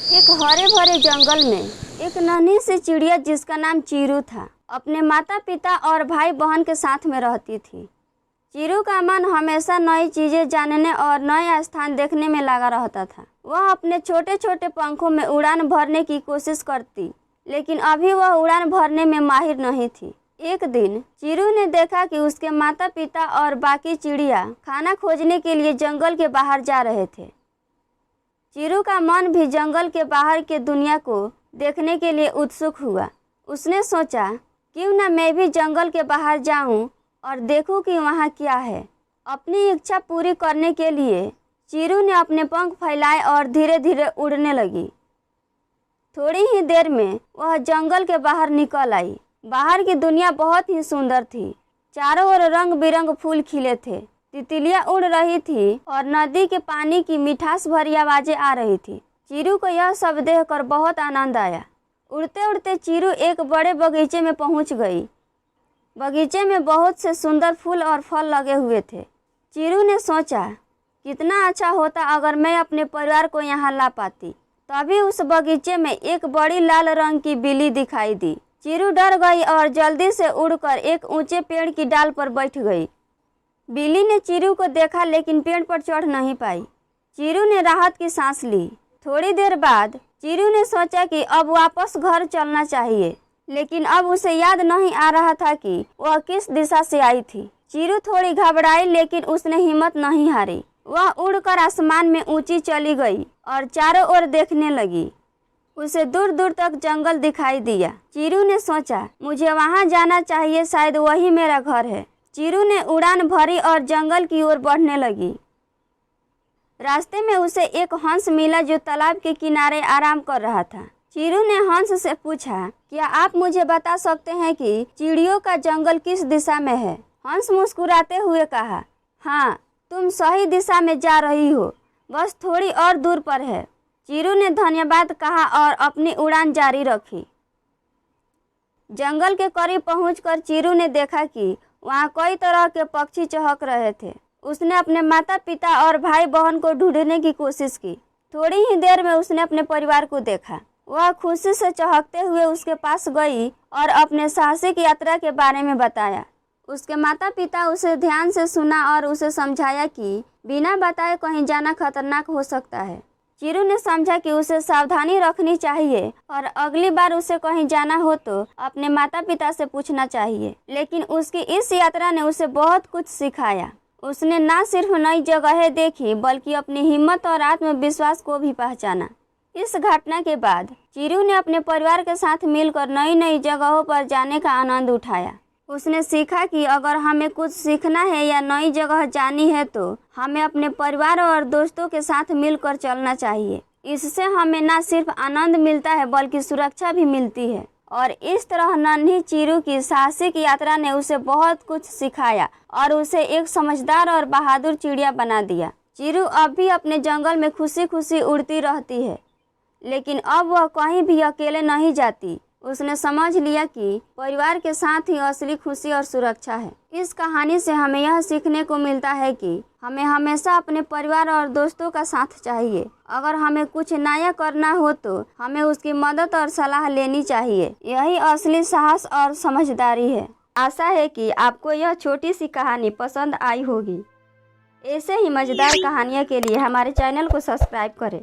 एक हरे भरे जंगल में एक नन्ही सी चिड़िया जिसका नाम चीरू था अपने माता पिता और भाई बहन के साथ में रहती थी। चीरू का मन हमेशा नई चीजें जानने और नए स्थान देखने में लगा रहता था। वह अपने छोटे छोटे पंखों में उड़ान भरने की कोशिश करती, लेकिन अभी वह उड़ान भरने में माहिर नहीं थी। एक दिन चीरू ने देखा कि उसके माता पिता और बाकी चिड़िया खाना खोजने के लिए जंगल के बाहर जा रहे थे। चीरू का मन भी जंगल के बाहर के दुनिया को देखने के लिए उत्सुक हुआ। उसने सोचा, क्यों ना मैं भी जंगल के बाहर जाऊं और देखूं कि वहां क्या है। अपनी इच्छा पूरी करने के लिए चीरू ने अपने पंख फैलाए और धीरे धीरे उड़ने लगी। थोड़ी ही देर में वह जंगल के बाहर निकल आई। बाहर की दुनिया बहुत ही सुंदर थी। चारों ओर रंग बिरंग फूल खिले थे, तितलियां उड़ रही थी और नदी के पानी की मिठास भरी आवाजें आ रही थी। चीरू को यह सब देखकर बहुत आनंद आया। उड़ते उड़ते चीरू एक बड़े बगीचे में पहुंच गई। बगीचे में बहुत से सुंदर फूल और फल लगे हुए थे। चीरू ने सोचा, कितना अच्छा होता अगर मैं अपने परिवार को यहाँ ला पाती। तभी उस बगीचे में एक बड़ी लाल रंग की बिल्ली दिखाई दी। चीरू डर गई और जल्दी से उड़कर एक ऊंचे पेड़ की डाल पर बैठ गई। बिल्ली ने चीरू को देखा, लेकिन पेड़ पर चढ़ नहीं पाई। चीरू ने राहत की सांस ली। थोड़ी देर बाद चीरू ने सोचा कि अब वापस घर चलना चाहिए, लेकिन अब उसे याद नहीं आ रहा था कि वह किस दिशा से आई थी। चीरू थोड़ी घबराई, लेकिन उसने हिम्मत नहीं हारी। वह उड़कर आसमान में ऊंची चली गई और चारों ओर देखने लगी। उसे दूर दूर तक जंगल दिखाई दिया। चीरू ने सोचा, मुझे वहां जाना चाहिए, शायद वही मेरा घर है। चीरू ने उड़ान भरी और जंगल की ओर बढ़ने लगी। रास्ते में उसे एक हंस मिला जो तालाब के किनारे आराम कर रहा था। चीरू ने हंस से पूछा, क्या आप मुझे बता सकते हैं कि चिड़ियों का जंगल किस दिशा में है? हंस मुस्कुराते हुए कहा, हाँ, तुम सही दिशा में जा रही हो, बस थोड़ी और दूर पर है। चीरू ने धन्यवाद कहा और अपनी उड़ान जारी रखी। जंगल के करीब पहुंचकर चीरू ने देखा कि वहाँ कई तरह के पक्षी चहक रहे थे। उसने अपने माता पिता और भाई बहन को ढूंढने की कोशिश की। थोड़ी ही देर में उसने अपने परिवार को देखा। वह खुशी से चहकते हुए उसके पास गई और अपने साहसिक यात्रा के बारे में बताया। उसके माता पिता उसे ध्यान से सुना और उसे समझाया कि बिना बताए कहीं जाना खतरनाक हो सकता है। चीरू ने समझा कि उसे सावधानी रखनी चाहिए और अगली बार उसे कहीं जाना हो तो अपने माता पिता से पूछना चाहिए। लेकिन उसकी इस यात्रा ने उसे बहुत कुछ सिखाया। उसने न सिर्फ नई जगहें देखी, बल्कि अपनी हिम्मत और आत्मविश्वास को भी पहचाना। इस घटना के बाद चीरू ने अपने परिवार के साथ मिलकर नई नई जगहों पर जाने का आनंद उठाया। उसने सीखा कि अगर हमें कुछ सीखना है या नई जगह जानी है तो हमें अपने परिवार और दोस्तों के साथ मिलकर चलना चाहिए। इससे हमें न सिर्फ आनंद मिलता है, बल्कि सुरक्षा भी मिलती है। और इस तरह नन्ही चीरू की साहसिक यात्रा ने उसे बहुत कुछ सिखाया और उसे एक समझदार और बहादुर चिड़िया बना दिया। चीरू अब भी अपने जंगल में खुशी खुशी उड़ती रहती है, लेकिन अब वह कहीं भी अकेले नहीं जाती। उसने समझ लिया कि परिवार के साथ ही असली खुशी और सुरक्षा है। इस कहानी से हमें यह सीखने को मिलता है कि हमें हमेशा अपने परिवार और दोस्तों का साथ चाहिए। अगर हमें कुछ नया करना हो तो हमें उसकी मदद और सलाह लेनी चाहिए। यही असली साहस और समझदारी है। आशा है कि आपको यह छोटी सी कहानी पसंद आई होगी। ऐसे ही मज़ेदार कहानियों के लिए हमारे चैनल को सब्सक्राइब करें।